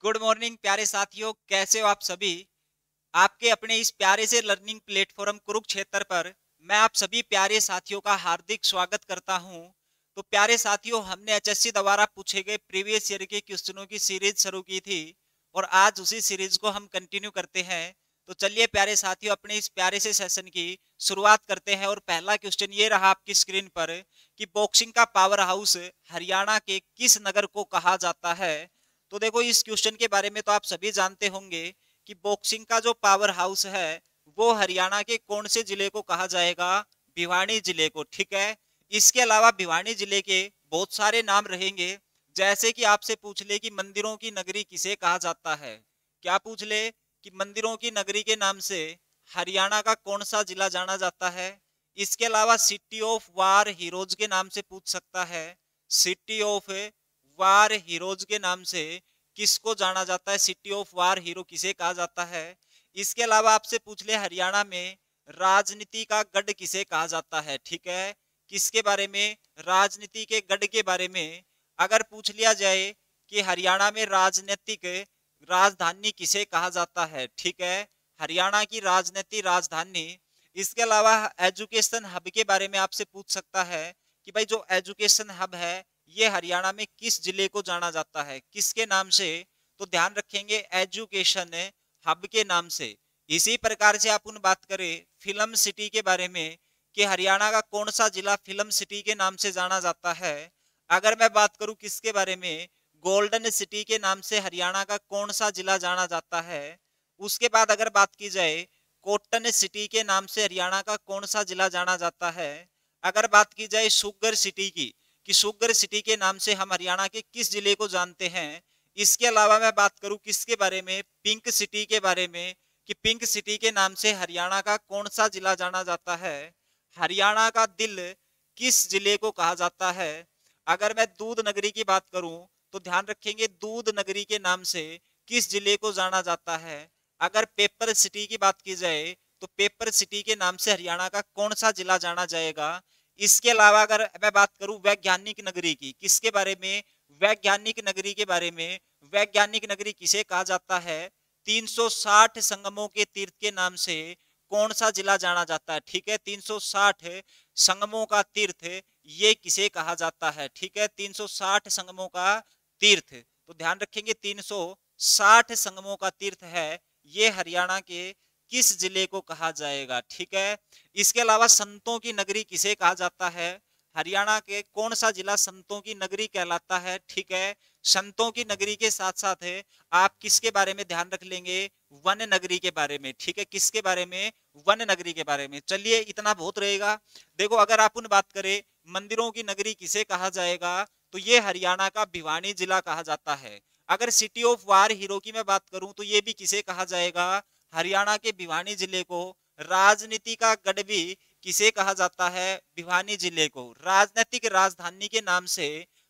Good morning प्यारे साथियों, कैसे हो आप सभी। आपके अपने इस प्यारे से लर्निंग प्लेटफॉर्म कुरुक्षेत्र पर मैं आप सभी प्यारे साथियों का हार्दिक स्वागत करता हूं। तो प्यारे साथियों, हमने एचएससी द्वारा पूछे गए प्रीवियस ईयर के क्वेश्चनों की सीरीज शुरू की थी और आज उसी सीरीज को हम कंटिन्यू करते हैं। तो चलिए प्यारे साथियों, अपने इस प्यारे से सेशन की शुरुआत करते हैं और पहला क्वेश्चन ये रहा आपकी स्क्रीन पर कि बॉक्सिंग का पावर हाउस हरियाणा के किस नगर को कहा जाता है। तो देखो, इस क्वेश्चन के बारे में तो आप सभी जानते होंगे कि बॉक्सिंग का जो पावर हाउस है वो हरियाणा के कौन से जिले को कहा जाएगा, भिवानी जिले को। ठीक है। इसके अलावा भिवानी जिले के बहुत सारे नाम रहेंगे, जैसे कि आपसे पूछ ले कि मंदिरों की नगरी किसे कहा जाता है। क्या पूछ ले कि मंदिरों की नगरी के नाम से हरियाणा का कौन सा जिला जाना जाता है। इसके अलावा सिटी ऑफ वार हीरोज के नाम से पूछ सकता है। सिटी ऑफ वार हीरोज के नाम से किसको जाना जाता है, सिटी ऑफ वार हीरो किसे कहा जाता है। इसके अलावा आपसे पूछ ले हरियाणा में राजनीति का गढ़ किसे कहा जाता है। ठीक है। किसके बारे में, राजनीति के गढ़ के बारे में अगर पूछ लिया जाए कि हरियाणा में राजनीतिक राजधानी किसे कहा जाता है। ठीक है। हरियाणा की राजनीति राजधानी। इसके अलावा एजुकेशन हब के बारे में आपसे पूछ सकता है कि भाई जो एजुकेशन हब है ये हरियाणा में किस जिले को जाना जाता है, किसके नाम से। तो ध्यान रखेंगे एजुकेशन हब के नाम से। इसी प्रकार से अपन बात करें फिल्म सिटी के बारे में कि हरियाणा का कौन सा जिला फिल्म सिटी के नाम से जाना जाता है। अगर मैं बात करूं किसके बारे में, गोल्डन सिटी के नाम से हरियाणा का कौन सा जिला जाना जाता है। उसके बाद अगर बात की जाए कॉटन सिटी के नाम से हरियाणा का कौन सा जिला जाना जाता है। अगर बात की जाए शुगर सिटी की कि शुगर सिटी के नाम से हम हरियाणा के किस जिले को जानते हैं। इसके अलावा मैं बात करूं किसके बारे में, पिंक सिटी के बारे में कि पिंक सिटी के नाम से हरियाणा का कौन सा जिला जाना जाता है। हरियाणा का दिल किस जिले को कहा जाता है। अगर मैं दूध नगरी की बात करूं तो ध्यान रखेंगे दूध नगरी के नाम से किस जिले को जाना जाता है। अगर पेपर सिटी की बात की जाए तो पेपर सिटी के नाम से हरियाणा का कौन सा जिला जाना जाएगा। इसके अलावा अगर मैं बात करूं वैज्ञानिक नगरी की, किसके बारे में, वैज्ञानिक नगरी के बारे में। वैज्ञानिक नगरी किसे कहा जाता है, 360 संगमों के तीर्थ के नाम से कौन सा जिला जाना जाता है। ठीक है। 360 संगमों का तीर्थ ये किसे कहा जाता है। ठीक है। 360 संगमों का तीर्थ। तो ध्यान रखेंगे 360 संगमों का तीर्थ है ये हरियाणा के किस जिले को कहा जाएगा। ठीक है। इसके अलावा संतों की नगरी किसे कहा जाता है, हरियाणा के कौन सा जिला संतों की नगरी कहलाता है। ठीक है। संतों की नगरी के साथ साथ है आप किसके बारे में ध्यान रख लेंगे, वन नगरी के बारे में। ठीक है। किसके बारे में, वन नगरी के बारे में। चलिए इतना बहुत रहेगा। देखो, अगर अपन बात करें मंदिरों की नगरी किसे कहा जाएगा तो ये हरियाणा का भिवानी जिला कहा जाता है। अगर सिटी ऑफ वार हीरो की मैं बात करूं तो ये भी किसे कहा जाएगा, हरियाणा के भिवानी जिले को। राजनीति का गढ़ भी किसे कहा जाता है, भिवानी जिले को। राजनीतिक राजधानी के नाम से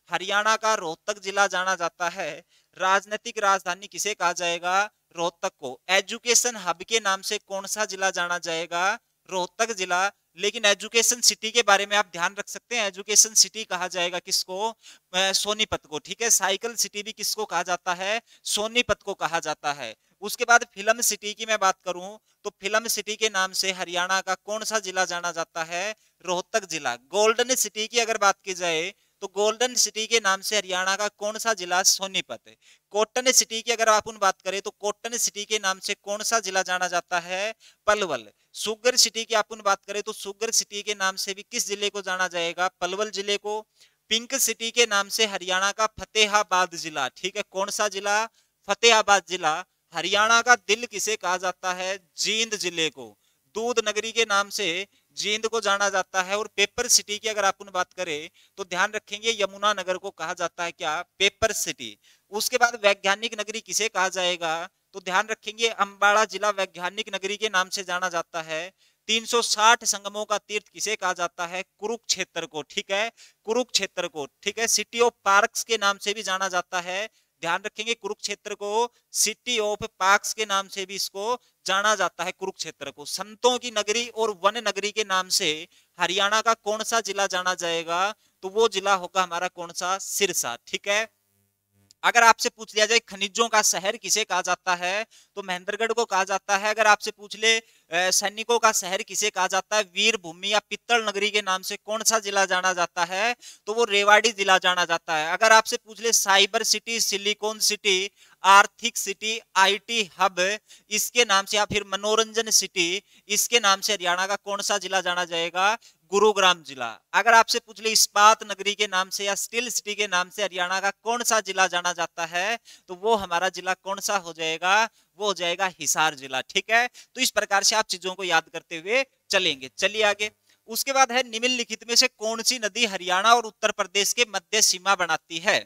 हरियाणा का रोहतक जिला जाना जाता है। राजनीतिक राजधानी किसे कहा जाएगा, रोहतक को। एजुकेशन हब के नाम से कौन सा जिला जाना जाएगा, रोहतक जिला। लेकिन एजुकेशन सिटी के बारे में आप ध्यान रख सकते हैं, एजुकेशन सिटी कहा जाएगा किसको, सोनीपत को। ठीक है। साइकिल सिटी भी किसको कहा जाता है, सोनीपत को कहा जाता है। उसके बाद फिल्म सिटी की मैं बात करूं तो फिल्म सिटी के नाम से हरियाणा का कौन सा जिला जाना जाता है, रोहतक जिला। गोल्डन सिटी की अगर बात की जाए तो गोल्डन सिटी के नाम से हरियाणा का कौन सा जिला, सोनीपत। कॉटन सिटी की अगर अपन बात करें तो कॉटन सिटी के नाम से कौन सा जिला जाना जाता है, पलवल। सुगर सिटी की अपन बात करें तो सुगर सिटी के नाम से भी किस जिले को जाना जाएगा, पलवल जिले को। पिंक सिटी के नाम से हरियाणा का फतेहाबाद जिला। ठीक है। कौन सा जिला, फतेहाबाद जिला। हरियाणा का दिल किसे कहा जाता है, जींद जिले को। दूध नगरी के नाम से जींद को जाना जाता है। और पेपर सिटी की अगर अपन बात करें तो ध्यान रखेंगे यमुना नगर को कहा जाता है क्या, पेपर सिटी। उसके बाद वैज्ञानिक नगरी किसे कहा जाएगा तो ध्यान रखेंगे अंबाला जिला वैज्ञानिक नगरी के नाम से जाना जाता है। 360 संगमों का तीर्थ किसे कहा जाता है, कुरुक्षेत्र को। ठीक है। कुरुक्षेत्र को। ठीक है। सिटी ऑफ पार्क्स के नाम से भी जाना जाता है। ध्यान रखेंगे कुरुक्षेत्र को सिटी ऑफ पार्क्स के नाम से भी इसको जाना जाता है, कुरुक्षेत्र को। संतों की नगरी और वन नगरी के नाम से हरियाणा का कौन सा जिला जाना जाएगा तो वो जिला होगा हमारा कौन सा, सिरसा। ठीक है। अगर आपसे पूछ लिया जाए खनिजों का शहर किसे कहा जाता है, तो महेंद्रगढ़ को कहा जाता है। अगर आपसे पूछ ले सैनिकों का शहर किसे कहा जाता है, वीर भूमि या पित्तल नगरी के नाम से कौन सा जिला जाना जाता है, तो वो रेवाड़ी जिला जाना जाता है। अगर आपसे पूछ ले साइबर सिटी, सिलिकॉन सिटी, आर्थिक सिटी, आईटी हब इसके नाम से, या फिर मनोरंजन सिटी इसके नाम से हरियाणा का कौन सा जिला जाना जाएगा, गुरुग्राम जिला। अगर आपसे पूछ ले इस्पात नगरी के नाम से या स्टील सिटी के नाम से हरियाणा का कौन सा जिला जाना जाता है, तो वो हमारा जिला कौन सा हो जाएगा, वो हो जाएगा हिसार जिला। ठीक है, तो इस प्रकार से आप चीजों को याद करते हुए चलेंगे। चलिए आगे। उसके बाद है निम्नलिखित में से कौन सी नदी हरियाणा और उत्तर प्रदेश के मध्य सीमा बनाती है।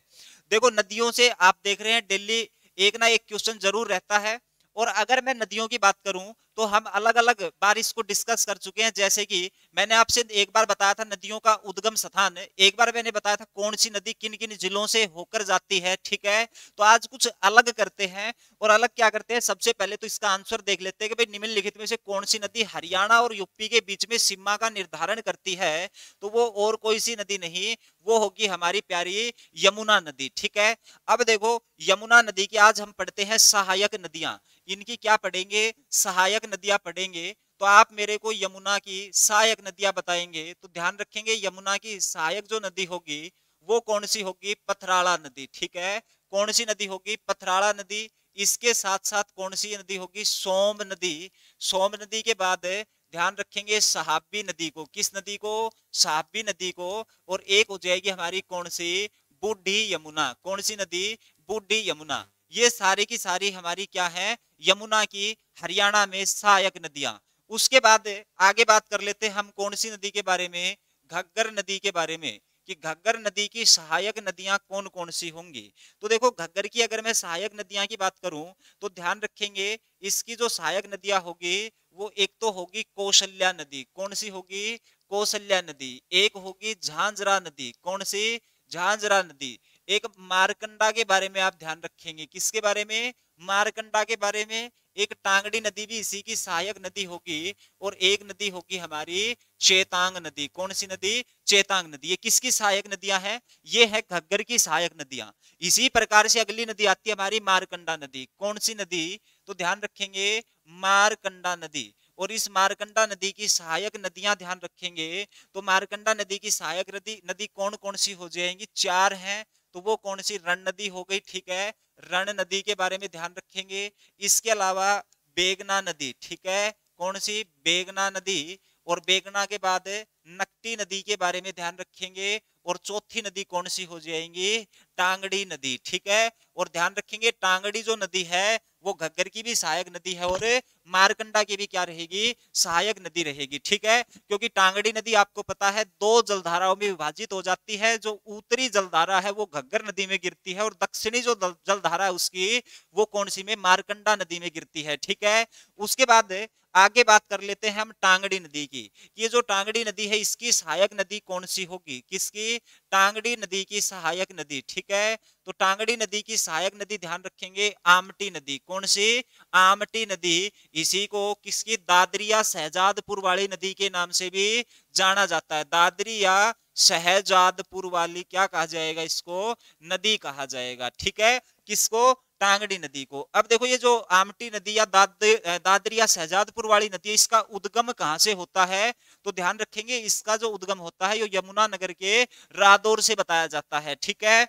देखो नदियों से आप देख रहे हैं डेली एक ना एक क्वेश्चन जरूर रहता है। और अगर मैं नदियों की बात करूं तो हम अलग अलग बार इसको डिस्कस कर चुके हैं। जैसे कि मैंने आपसे एक बार बताया था नदियों का उद्गम स्थान, एक बार मैंने बताया था कौन सी नदी किन किन जिलों से होकर जाती है। ठीक है, तो आज कुछ अलग करते हैं। और अलग क्या करते हैं, सबसे पहले तो इसका आंसर देख लेते हैं कि भाई निम्नलिखित में से कौन सी नदी हरियाणा और यूपी के बीच में सीमा का निर्धारण करती है, तो वो और कोई सी नदी नहीं, वो होगी हमारी प्यारी यमुना नदी। ठीक है, अब देखो यमुना नदी की आज हम पढ़ते हैं सहायक नदियां, इनकी क्या पढ़ेंगे, सहायक नदियां पढ़ेंगे। तो आप मेरे को यमुना की सहायक नदियां बताएंगे, तो ध्यान रखेंगे यमुना की सहायक जो नदी होगी वो कौन सी होगी, पथराड़ा नदी। ठीक है, कौन सी नदी होगी, पथराड़ा नदी। इसके साथ साथ कौन सी नदी होगी, सोम नदी। सोम नदी के बाद ध्यान रखेंगे सहाबी नदी को, किस नदी को, सहाबी नदी को। और एक हो जाएगी हमारी कौन सी, बूढ़ी यमुना। कौन सी नदी, बूढ़ी यमुना। ये सारी की सारी हमारी क्या है, यमुना की हरियाणा में सहायक नदियां। उसके बाद आगे बात कर लेते हैं हम कौन सी नदी के बारे में, घग्गर नदी के बारे में, कि घग्गर नदी की सहायक नदियां कौन कौन सी होंगी। तो देखो घग्गर की अगर मैं सहायक नदियां की बात करूं तो ध्यान रखेंगे इसकी जो सहायक नदियां होगी वो एक तो होगी कौशल्या नदी। कौन सी होगी, कौशल्या नदी। एक होगी झांझरा नदी। कौन सी, झांझरा नदी। एक मारकंडा के बारे में आप ध्यान रखेंगे, किसके बारे में, मारकंडा के बारे में। एक टांगड़ी नदी भी इसी की सहायक नदी होगी। और एक नदी होगी हमारी चेतांग नदी। कौन सी नदी, चेतांग नदी। ये किसकी सहायक नदियां हैं, ये है घग्गर की सहायक नदियां। इसी प्रकार से अगली नदी आती है हमारी मारकंडा नदी। कौन सी नदी, तो ध्यान रखेंगे मारकंडा नदी। और इस मारकंडा नदी की सहायक नदियां ध्यान रखेंगे तो मारकंडा नदी की सहायक नदी कौन कौन सी हो जाएंगी, चार हैं। तो वो कौन सी, रण नदी हो गई। ठीक है, रण नदी के बारे में ध्यान रखेंगे। इसके अलावा बेगना नदी। ठीक है, कौन सी, बेगना नदी। और बेगना के बाद नकटी नदी के बारे में ध्यान रखेंगे। और चौथी नदी कौन सी हो जाएंगी, टांगड़ी नदी। ठीक है, और ध्यान रखेंगे टांगड़ी जो नदी है वो घग्गर की भी सहायक नदी है और मारकंडा की भी क्या रहेगी, सहायक नदी रहेगी। ठीक है, क्योंकि टांगड़ी नदी आपको पता है दो जलधाराओं में विभाजित हो जाती है। जो उत्तरी जलधारा है वो घग्गर नदी में गिरती है और दक्षिणी जो जलधारा है उसकी वो कौन सी में, मारकंडा नदी में गिरती है। ठीक है, उसके बाद आगे बात कर लेते हैं हम टांगड़ी नदी की। ये जो टांगड़ी नदी है इसकी सहायक नदी कौन सी होगी, किसकी, टांगड़ी नदी की सहायक नदी। ठीक है, तो टांगड़ी नदी की सहायक नदी ध्यान रखेंगे आमटी नदी। कौन सी, आमटी नदी। इसी को किसकी, दादरी या शहजादपुर वाली नदी के नाम से भी जाना जाता है। दादरी या शहजादपुर वाली क्या कहा जाएगा, इसको नदी कहा जाएगा। ठीक है, किसको, टांगड़ी नदी को। अब देखो ये जो आमटी नदी या दादरी या शहजादपुर वाली नदी है इसका उद्गम कहां से होता है, तो ध्यान रखेंगे इसका जो उद्गम होता है ये यमुना नगर के रादौर से बताया जाता है। ठीक है,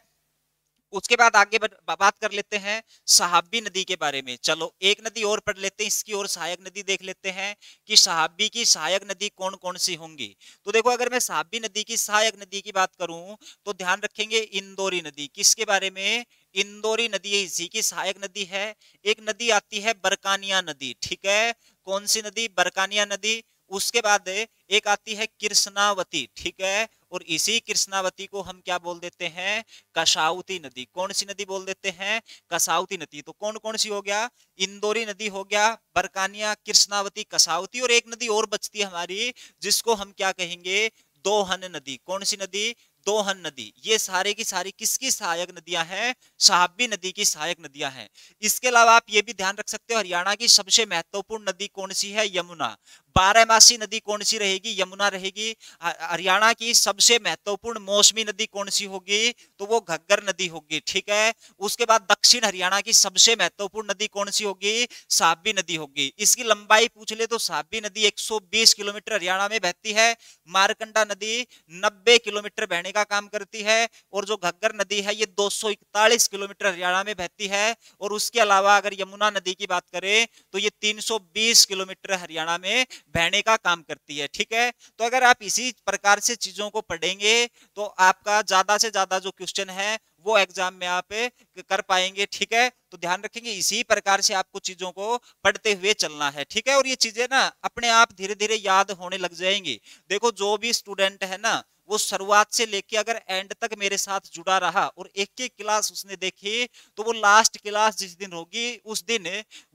उसके बाद आगे बात कर लेते हैं सहाबी नदी के बारे में। चलो एक नदी और पढ़ लेते हैं, इसकी और सहायक नदी देख लेते हैं कि सहाबी की सहायक नदी कौन कौन सी होंगी। तो देखो अगर मैं सहाबी नदी की सहायक नदी की बात करूं तो ध्यान रखेंगे इंदौरी नदी। किसके बारे में, इंदौरी नदी इसी की सहायक नदी है। एक नदी आती है बरकानिया नदी। ठीक है, कौन सी नदी, बरकानिया नदी। उसके बाद एक आती है कृष्णावती। ठीक है, और इसी कृष्णावती को हम क्या बोल देते हैं, कसाउती नदी। कौन सी नदी बोल देते हैं, कसाउती नदी। तो कौन कौन सी हो गया, इंदौरी नदी हो गया, बरकानिया, कृष्णावती, कसाउती। और एक नदी और बचती है हमारी जिसको हम क्या कहेंगे, दोहन नदी। कौन सी नदी, दोहन नदी। ये सारे की सारी किसकी सहायक नदियां हैं, सहाबी नदी की सहायक नदियां हैं। इसके अलावा आप ये भी ध्यान रख सकते हो हरियाणा की सबसे महत्वपूर्ण नदी कौन सी है, यमुना। बारहमासी नदी कौन सी रहेगी? यमुना रहेगी। हरियाणा की सबसे महत्वपूर्ण मौसमी नदी कौन सी होगी? तो वो घग्गर नदी होगी, ठीक है। उसके बाद दक्षिण हरियाणा की सबसे महत्वपूर्ण नदी कौन सी होगी? साबी नदी होगी। इसकी लंबाई पूछ ले तो साबी नदी 120 किलोमीटर हरियाणा में बहती है। मारकंडा नदी 90 किलोमीटर बहने का काम करती है। और जो घग्गर नदी है ये 241 किलोमीटर हरियाणा में बहती है। और उसके अलावा अगर यमुना नदी की बात करें तो ये 320 किलोमीटर हरियाणा में बहने का काम करती है, ठीक है। तो अगर आप इसी प्रकार से चीजों को पढ़ेंगे तो आपका ज्यादा से ज्यादा जो क्वेश्चन है वो एग्जाम में आप कर पाएंगे, ठीक है। तो ध्यान रखेंगे इसी प्रकार से आपको चीजों को पढ़ते हुए चलना है, ठीक है। और ये चीजें ना अपने आप धीरे धीरे याद होने लग जाएंगी। देखो जो भी स्टूडेंट है ना वो शुरुआत से लेके अगर एंड तक मेरे साथ जुड़ा रहा और एक एक क्लास उसने देखी तो वो लास्ट क्लास जिस दिन होगी उस दिन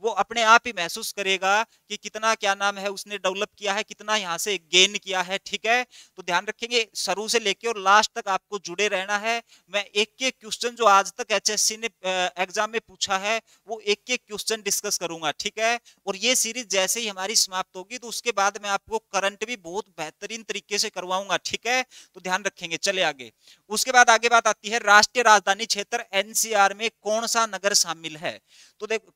वो अपने आप ही महसूस करेगा कि कितना क्या नाम है उसने डेवलप किया है, कितना यहाँ से गेन किया है, ठीक है। तो ध्यान रखेंगे शुरू से लेके और लास्ट तक आपको जुड़े रहना है। मैं एक एक क्वेश्चन जो आज तक एचएससी ने एग्जाम में पूछा है वो एक एक क्वेश्चन डिस्कस करूंगा, ठीक है। और ये सीरीज जैसे ही हमारी समाप्त होगी तो उसके बाद मैं आपको करंट भी बहुत बेहतरीन तरीके से करवाऊंगा, ठीक है। तो ध्यान रखेंगे, चले आगे। उसके बाद आगे बात आती है राष्ट्रीय राजधानी क्षेत्र एनसीआर में कौन सा नगर शामिल है? तो देखो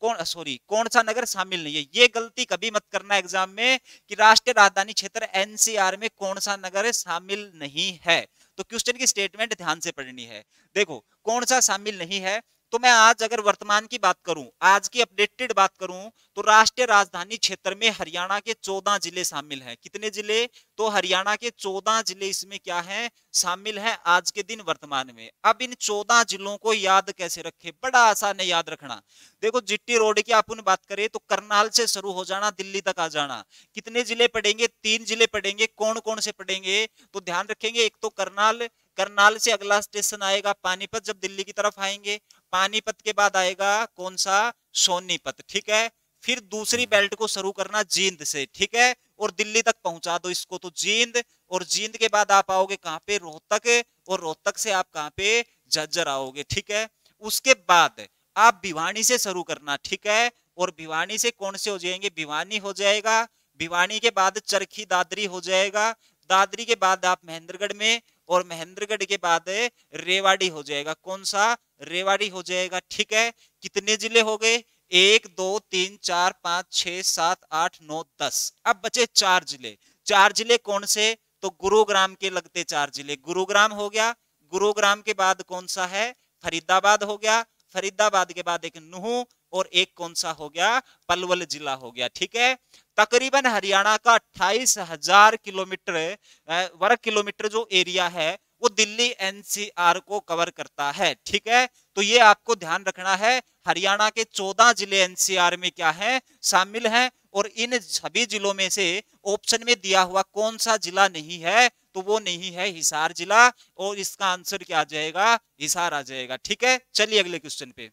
कौन सा नगर शामिल नहीं है, ये गलती कभी मत करना एग्जाम में कि राष्ट्रीय राजधानी क्षेत्र एनसीआर में कौन सा नगर शामिल नहीं है। तो क्वेश्चन की स्टेटमेंट ध्यान से पढ़नी है। देखो कौन सा शामिल नहीं है, तो मैं आज अगर वर्तमान की बात करूं, आज की अपडेटेड बात करूं तो राष्ट्रीय राजधानी क्षेत्र में हरियाणा के 14 जिले शामिल हैं। कितने जिले? तो हरियाणा के 14 जिले इसमें क्या हैं? शामिल हैं आज के दिन वर्तमान में। अब इन 14 जिलों को याद कैसे रखें? बड़ा आसान है याद रखना। देखो जीटी रोड की अपन बात करें तो करनाल से शुरू हो जाना, दिल्ली तक आ जाना। कितने जिले पड़ेंगे? 3 जिले पड़ेंगे। कौन कौन से पड़ेंगे? तो ध्यान रखेंगे एक तो करनाल, करनाल से अगला स्टेशन आएगा पानीपत जब दिल्ली की तरफ आएंगे। पानीपत के बाद आएगा कौन सा? सोनीपत, ठीक है। फिर दूसरी बेल्ट को शुरू करना जींद से, ठीक है। और दिल्ली तक पहुंचा दो इसको, तो जींद। और जींद के बाद आप आओगे कहां पे? रोहतक। और रोहतक से आप कहां पे? झज्जर आओगे, ठीक है। उसके बाद आप भिवानी से शुरू करना, ठीक है। और भिवानी से कौन से हो जाएंगे? भिवानी हो जाएगा। भिवानी के बाद चरखी दादरी हो जाएगा। दादरी के बाद आप महेंद्रगढ़ में, और महेंद्रगढ़ के बाद रेवाड़ी हो जाएगा। कौन सा? रेवाड़ी हो जाएगा, ठीक है। कितने जिले हो गए? 1 2 3 4 5 6 7 8 9 10। अब बचे 4 जिले। 4 जिले कौन से? तो गुरुग्राम के लगते 4 जिले। गुरुग्राम हो गया। गुरुग्राम के बाद कौन सा है? फरीदाबाद हो गया। फरीदाबाद के बाद एक नूह, और एक कौन सा हो गया? पलवल जिला हो गया, ठीक है। तकरीबन हरियाणा का 28,000 किलोमीटर वर्ग किलोमीटर जो एरिया है वो दिल्ली एनसीआर को कवर करता है, ठीक है। तो ये आपको ध्यान रखना है। हरियाणा के 14 जिले एनसीआर में क्या है? शामिल हैं। और इन सभी जिलों में से ऑप्शन में दिया हुआ कौन सा जिला नहीं है? तो वो नहीं है हिसार जिला। और इसका आंसर क्या आ जाएगा? हिसार आ जाएगा, ठीक है। चलिए अगले क्वेश्चन पे।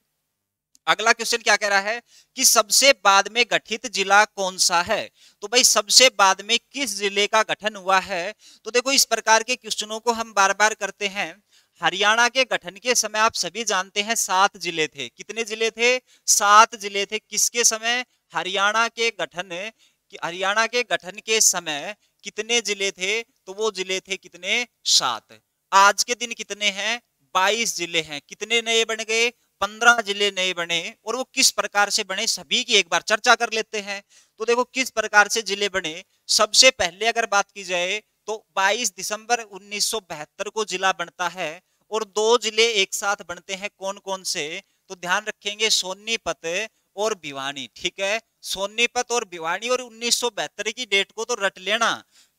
अगला क्वेश्चन क्या कह रहा है कि सबसे बाद में गठित जिला कौन सा है? तो भाई सबसे बाद में किस जिले का गठन हुआ है? तो देखो इस प्रकार के क्वेश्चनों को हम बार बार करते हैं। हरियाणा के गठन के समय आप सभी जानते हैं 7 जिले थे। कितने जिले थे? 7 जिले थे। किसके समय? हरियाणा के गठन, हरियाणा के गठन के समय कितने जिले थे? तो वो जिले थे कितने? 7। आज के दिन कितने हैं? 22 जिले हैं। कितने नए बन गए? 15 जिले नए बने। और वो किस प्रकार से बने सभी की एक बार चर्चा कर लेते हैं। तो देखो किस प्रकार से जिले बने। सबसे पहले अगर बात की जाए तो 22 दिसंबर 1972 को जिला बनता है। और 2 जिले एक साथ बनते हैं। कौन कौन से? तो ध्यान रखेंगे सोनीपत और भिवानी, ठीक है। सोनीपत और भिवानी। और 1972 की डेट को तो रट लेना,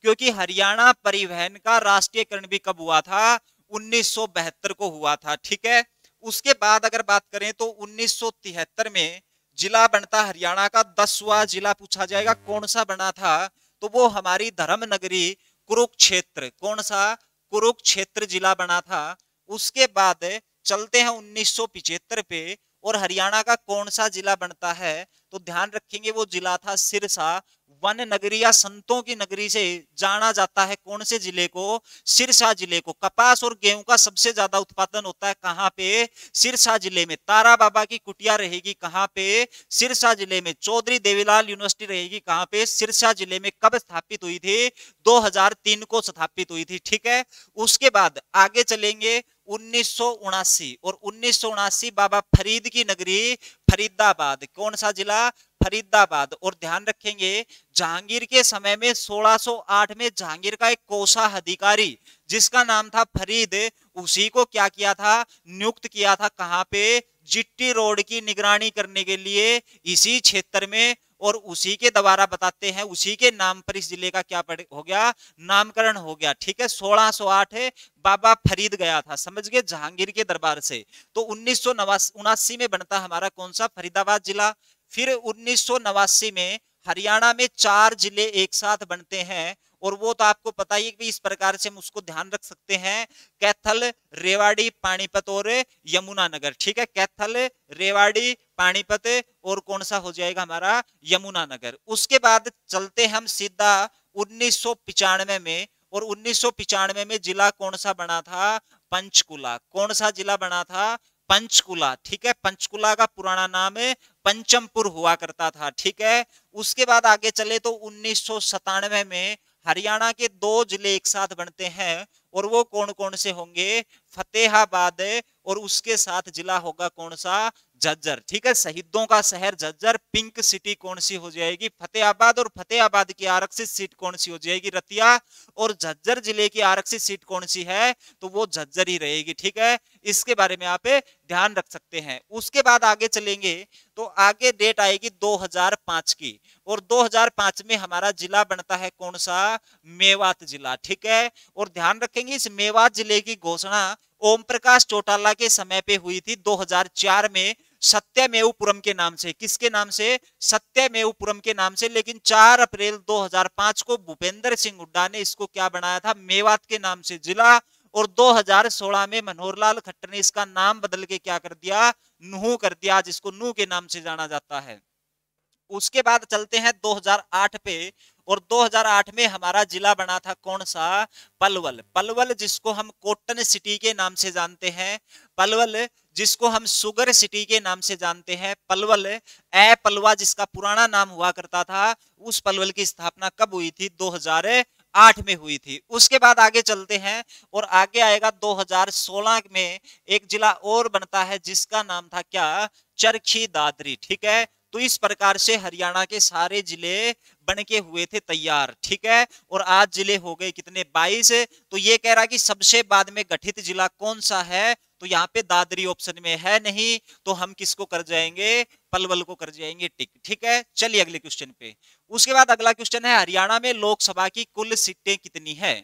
क्योंकि हरियाणा परिवहन का राष्ट्रीयकरण भी कब हुआ था? 1972 को हुआ था, ठीक है। उसके बाद अगर बात करें तो 1973 में जिला बनता हरियाणा का 10वां जिला पूछा जाएगा। कौन सा बना था? तो वो हमारी धर्म नगरी कुरुक्षेत्र। कौन सा? कुरुक्षेत्र जिला बना था। उसके बाद चलते हैं 1975 पे। और हरियाणा का कौन सा जिला बनता है? तो ध्यान रखेंगे वो जिला था सिरसा। वन नगरी या संतों की नगरी से जाना जाता है कौन से जिले को? सिरसा जिले को। कपास और गेहूं का सबसे ज्यादा उत्पादन होता है कहां पे? सिरसा जिले में। तारा बाबा की कुटिया रहेगी कहां पे? सिरसा जिले में। चौधरी देवीलाल यूनिवर्सिटी रहेगी कहां पे? सिरसा जिले में। कब स्थापित हुई थी? 2003 को स्थापित हुई थी। ठीक है, उसके बाद आगे चलेंगे 1979, और 1979 बाबा फरीद की नगरी फरीदाबाद। कौन सा जिला? फरीदाबाद। और ध्यान रखेंगे जहांगीर के समय में 1608 में जहांगीर का एक कोषा अधिकारी जिसका नाम था फरीद, उसी को क्या किया था? नियुक्त किया था कहां पे? जिट्टी रोड की निगरानी करने के लिए इसी क्षेत्र में। और उसी के द्वारा बताते हैं, उसी के नाम पर इस जिले का क्या हो गया? नामकरण हो गया। ठीक है, 1608 बाबा फरीद गया था, समझ गए, जहांगीर के दरबार से। तो 1979 में बनता हमारा कौन सा? फरीदाबाद जिला। फिर 1989 में हरियाणा में 4 जिले एक साथ बनते हैं, और वो तो आपको पता ही है कि इस प्रकार से हम उसको ध्यान रख सकते हैं, कैथल, रेवाड़ी, पानीपत और यमुनानगर। ठीक है, कैथल, रेवाड़ी, पानीपत और कौन सा हो जाएगा हमारा? यमुनानगर। उसके बाद चलते हम सीधा 1995 में, और 1995 में जिला कौन सा बना था? पंचकुला। कौन सा जिला बना था? पंचकुला। ठीक है, पंचकुला का पुराना नाम पंचमपुर हुआ करता था। ठीक है, उसके बाद आगे चले तो 1997 में हरियाणा के 2 जिले एक साथ बनते हैं, और वो कौन कौन से होंगे? फतेहाबाद, और उसके साथ जिला होगा कौन सा? झज्जर। ठीक है, शहीदों का शहर झज्जर। पिंक सिटी कौन सी हो जाएगी? फतेहाबाद। और फतेहाबाद की आरक्षित सीट कौन सी हो जाएगी? रतिया। और झज्जर जिले की आरक्षित सीट कौन सी है? तो वो झज्जर ही रहेगी। ठीक है, इसके बारे में आप ध्यान रख सकते हैं। उसके बाद आगे चलेंगे तो आगे डेट आएगी 2005 की, और 2005 में हमारा जिला बनता है कौन सा? मेवात जिला। ठीक है, और ध्यान रखेंगे इस मेवात जिले की घोषणा ओम प्रकाश चौटाला के समय पे हुई थी 2004 में, सत्यमेवपुरम के नाम से। किसके नाम से? सत्यमेवपुरम के नाम से। लेकिन 4 अप्रैल 2005 को भूपेंद्र सिंह हुड्डा ने इसको क्या बनाया था? मेवात के नाम से जिला। और 2016 में मनोहर लाल खट्टर ने इसका नाम बदल के क्या कर दिया? नूह कर दिया, जिसको नूह के नाम से जाना जाता है। उसके बाद चलते हैं 2008 पे, और 2008 में हमारा जिला बना था कौन सा? पलवल। पलवल जिसको हम कॉटन सिटी के नाम से जानते हैं, पलवल जिसको हम शुगर सिटी के नाम से जानते हैं, पलवल। ए पलवा जिसका पुराना नाम हुआ करता था, उस पलवल की स्थापना कब हुई थी? 2008 में हुई थी। उसके बाद आगे चलते हैं, और आगे आएगा 2016 में एक जिला और बनता है जिसका नाम था क्या? चरखी दादरी। ठीक है, तो इस प्रकार से हरियाणा के सारे जिले बन के हुए थे तैयार। ठीक है, और आज जिले हो गए कितने? 22। तो ये कह रहा कि सबसे बाद में गठित जिला कौन सा है? तो यहाँ पे दादरी ऑप्शन में है नहीं, तो हम किसको कर जाएंगे? पलवल को कर जाएंगे टिक। ठीक है, चलिए अगले क्वेश्चन पे। उसके बाद अगला क्वेश्चन है, हरियाणा में लोकसभा की कुल सीटें कितनी है?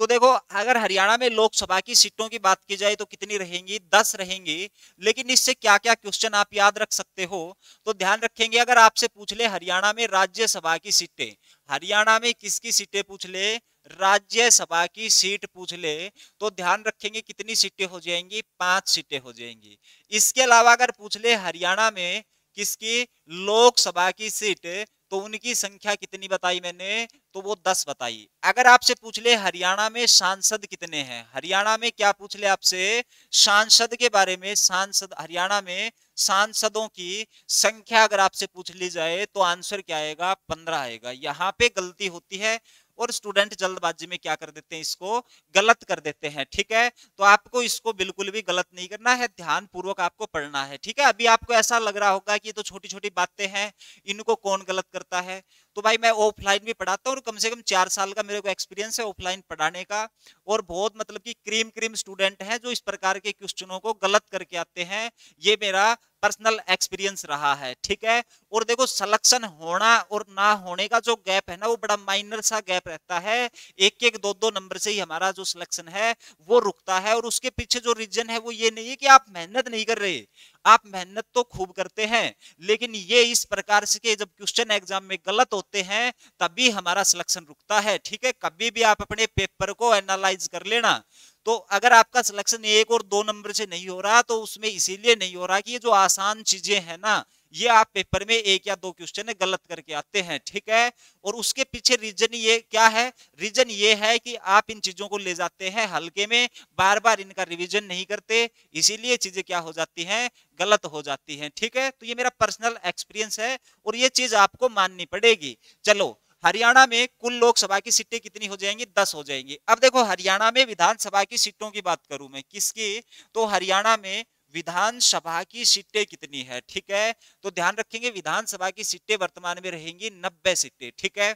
तो देखो, अगर हरियाणा में लोकसभा की सीटों की बात की जाए तो कितनी रहेंगी? 10 रहेंगी। लेकिन इससे क्या क्या क्वेश्चन आप याद रख सकते हो? तो ध्यान रखेंगे, अगर आपसे पूछ ले हरियाणा में राज्यसभा की सीटें, हरियाणा में किसकी सीटें पूछ ले? राज्यसभा की सीट पूछ ले, तो ध्यान रखेंगे कितनी सीटें हो जाएंगी? 5 सीटें हो जाएंगी। इसके अलावा अगर पूछ ले हरियाणा में किसकी? लोकसभा की सीट, तो उनकी संख्या कितनी बताई मैंने? तो वो 10 बताई। अगर आपसे पूछ ले हरियाणा में सांसद कितने हैं, हरियाणा में क्या पूछ ले आपसे? सांसद के बारे में। सांसद हरियाणा में सांसदों की संख्या अगर आपसे पूछ ली जाए तो आंसर क्या आएगा? 15 आएगा। यहां पे गलती होती है, और स्टूडेंट जल्दबाजी में क्या कर देते हैं? इसको गलत कर देते हैं। ठीक है, तो आपको इसको बिल्कुल भी गलत नहीं करना है, ध्यान पूर्वक आपको पढ़ना है। ठीक है, अभी आपको ऐसा लग रहा होगा कि ये तो छोटी छोटी बातें हैं, इनको कौन गलत करता है? तो भाई मैं ऑफलाइन भी पढ़ाता हूँ, और कम से कम 4 साल का मेरे को एक्सपीरियंस है ऑफलाइन पढ़ाने का, और बहुत मतलब कि क्रीम क्रीम स्टूडेंट हैं जो इस प्रकार के क्वेश्चनों को गलत करके आते हैं। ये मेरा पर्सनल एक्सपीरियंस रहा है। ठीक है, और देखो सिलेक्शन होना और ना होने का जो गैप है ना, वो बड़ा माइनर सा गैप रहता है। एक एक दो दो नंबर से ही हमारा जो सिलेक्शन है वो रुकता है, और उसके पीछे जो रीजन है वो ये नहीं है कि आप मेहनत नहीं कर रहे, आप मेहनत तो खूब करते हैं, लेकिन ये इस प्रकार से जब क्वेश्चन एग्जाम में गलत होते हैं तभी हमारा सिलेक्शन रुकता है। ठीक है, कभी भी आप अपने पेपर को एनालाइज कर लेना। तो अगर आपका सिलेक्शन 1 और 2 नंबर से नहीं हो रहा तो उसमें इसीलिए नहीं हो रहा कि ये जो आसान चीजें हैं ना, ये आप पेपर में 1 या 2 क्वेश्चन गलत करके आते हैं, ठीक है। और उसके पीछे रीजन ये क्या है, रीजन ये है कि आप इन चीजों को ले जाते हैं हल्के में, बार बार इनका रिवीजन नहीं करते, इसीलिए चीजें क्या हो जाती हैं, गलत हो जाती हैं, ठीक है। तो ये मेरा पर्सनल एक्सपीरियंस है और ये चीज आपको माननी पड़ेगी। चलो, हरियाणा में कुल लोकसभा की सीटें कितनी हो जाएंगी, 10 हो जाएंगी। अब देखो हरियाणा में विधानसभा की सीटों की बात करूं मैं, किसकी, तो हरियाणा में विधानसभा की सीटें कितनी है, ठीक है। तो ध्यान रखेंगे विधानसभा की सीटें वर्तमान में रहेंगी 90 सीटें, ठीक है।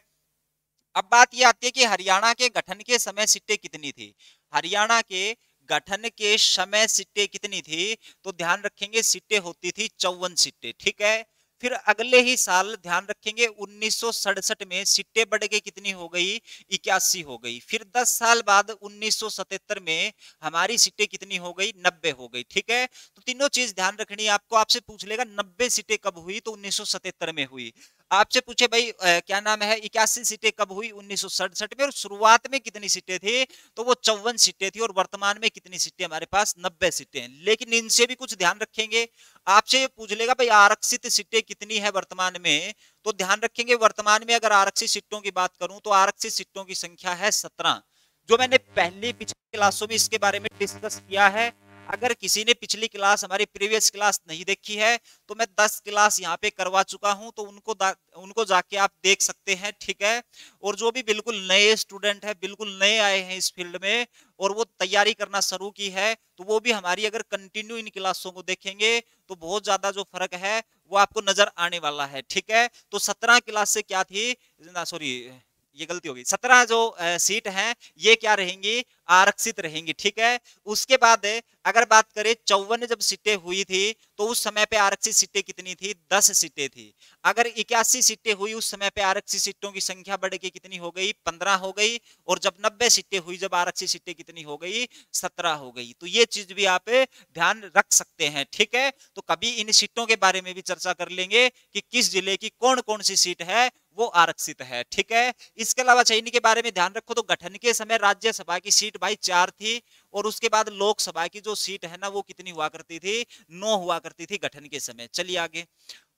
अब बात ये आती है कि हरियाणा के गठन के समय सीटें कितनी थी, हरियाणा के गठन के समय सीटें कितनी थी, तो ध्यान रखेंगे सीटें होती थी 54 सीटें, ठीक है। फिर अगले ही साल ध्यान रखेंगे 1967 में सीटें बढ़ के कितनी हो गई, 81 हो गई। फिर 10 साल बाद 1977 में हमारी सीटें कितनी हो गई, 90 हो गई, ठीक है। तो तीनों चीज ध्यान रखनी है आपको। आपसे पूछ लेगा 90 सीटें कब हुई, तो 1977 में हुई। आपसे पूछे भाई क्या नाम है 81 सीटें कब हुई, 1967 में, और शुरुआत में कितनी सीटें थी, तो वो 54 सीटें थी, और वर्तमान में कितनी सीटें हमारे पास, 90 सीटें हैं। लेकिन इनसे भी कुछ ध्यान रखेंगे। आपसे पूछ लेगा भाई आरक्षित सीटें कितनी है वर्तमान में, तो ध्यान रखेंगे वर्तमान में अगर आरक्षित सीटों की बात करूं तो आरक्षित सीटों की संख्या है 17, जो मैंने पहली पिछली क्लासों में इसके बारे में डिस्कस किया है। अगर किसी ने पिछली क्लास, हमारी प्रीवियस क्लास नहीं देखी है, तो मैं 10 क्लास यहाँ पे करवा चुका हूं, तो उनको जाके आप देख सकते हैं, ठीक है। और जो भी बिल्कुल नए स्टूडेंट है, बिल्कुल नए आए हैं इस फील्ड में और वो तैयारी करना शुरू की है, तो वो भी हमारी अगर कंटिन्यू इन क्लासों को देखेंगे तो बहुत ज्यादा जो फर्क है वो आपको नजर आने वाला है, ठीक है। तो 17 क्लास से क्या थी, सॉरी ये गलती होगी, 17 जो सीट हैं ये क्या रहेंगी, आरक्षित रहेंगी, ठीक है। उसके बाद अगर बात करें 54 जब सीटें हुई थी तो उस समय पे आरक्षित सीटें कितनी थी, 10 सीटें थी। अगर 81 सीटें हुई उस समय पे आरक्षित सीटों की संख्या बढ़ के कितनी हो गई, 15 हो गई। और जब 90 सीटें हुई, जब आरक्षित सीटें कितनी हो गई, 17 हो गई। तो ये चीज भी आप ध्यान रख सकते हैं, ठीक है। तो कभी इन सीटों के बारे में भी चर्चा कर लेंगे कि किस जिले की कौन कौन सी सीट है वो आरक्षित है, ठीक है। इसके अलावा चयनी के बारे में ध्यान रखो तो गठन के समय राज्यसभा की सीट भाई 4 थी, और उसके बाद लोकसभा की जो सीट है ना वो कितनी हुआ करती थी, 9 हुआ करती थी गठन के समय। चलिए आगे।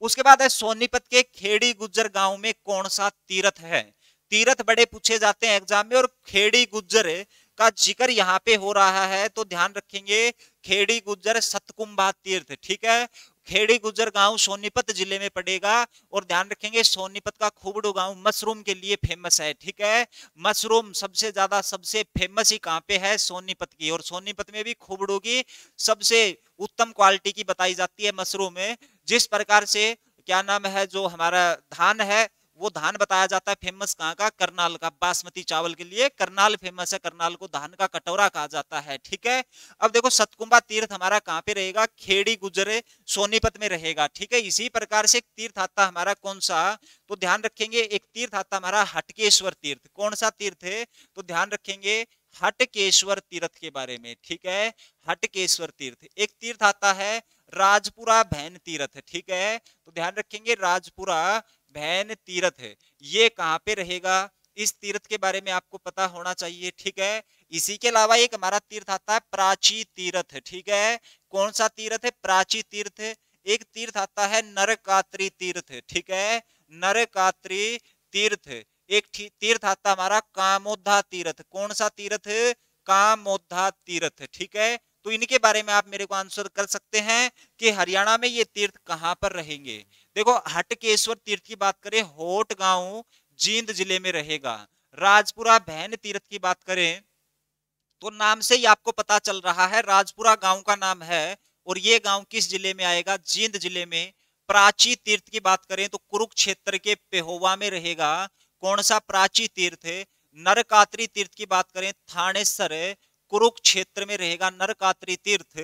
उसके बाद है सोनीपत के खेड़ी गुज्जर गांव में कौन सा तीर्थ है। तीर्थ बड़े पूछे जाते हैं एग्जाम में, और खेड़ी गुज्जर का जिक्र यहाँ पे हो रहा है, तो ध्यान रखेंगे खेड़ी गुज्जर सतकुंभा तीर्थ, ठीक है। खेड़ी गुज्जर गांव सोनीपत जिले में पड़ेगा, और ध्यान रखेंगे सोनीपत का खुबड़ू गांव मशरूम के लिए फेमस है, ठीक है। मशरूम सबसे ज्यादा, सबसे फेमस ही कहां पे है, सोनीपत की, और सोनीपत में भी खुबड़ू की सबसे उत्तम क्वालिटी की बताई जाती है मशरूम में। जिस प्रकार से क्या नाम है जो हमारा धान है, वो धान बताया जाता है फेमस कहाँ का, करनाल का। बासमती चावल के लिए करनाल फेमस है, करनाल को धान का कटोरा कहा जाता है, ठीक है। अब देखो सतकुंभा तीर्थ हमारा कहाँ पे रहेगा, खेड़ी गुजरे सोनीपत में रहेगा, ठीक है। इसी प्रकार से एक तीर्थ आता हमारा कौन सा, तो ध्यान रखेंगे एक तीर्थ आता हमारा हटकेश्वर तीर्थ। कौन सा तीर्थ है, तो ध्यान रखेंगे हटकेश्वर तीर्थ के बारे में, ठीक है। हटकेश्वर तीर्थ। एक तीर्थ आता है राजपुरा भैन तीर्थ, ठीक है। तो ध्यान रखेंगे राजपुरा भैन तीर्थ है, ये कहां पे रहेगा, इस तीर्थ के बारे में आपको पता होना चाहिए, ठीक है। इसी के अलावा एक हमारा तीर्थ आता है प्राची तीर्थ, ठीक है। कौन सा तीर्थ है, प्राची तीर्थ। एक तीर्थ आता है नरकात्री तीर्थ, ठीक है, नरकात्री तीर्थ। एक तीर्थ आता हमारा कामोद्धा तीर्थ। कौन सा तीर्थ, कामोद्धा तीर्थ, ठीक है। तो इनके बारे में आप मेरे को आंसर कर सकते हैं कि हरियाणा में ये तीर्थ कहां पर रहेंगे। देखो हटकेश्वर तीर्थ की बात करें, होट गांव जींद जिले में रहेगा। राजपुरा भैन तीर्थ की बात करें तो नाम से ही आपको पता चल रहा है, राजपुरा गांव का नाम है, और ये गांव किस जिले में आएगा, जींद जिले में। प्राची तीर्थ की बात करें तो कुरुक्षेत्र के पेहोवा में रहेगा। कौन सा प्राची तीर्थ है। नरकात्री तीर्थ की बात करें थानेसर कुरुक्षेत्र में रहेगा नरकात्री तीर्थ।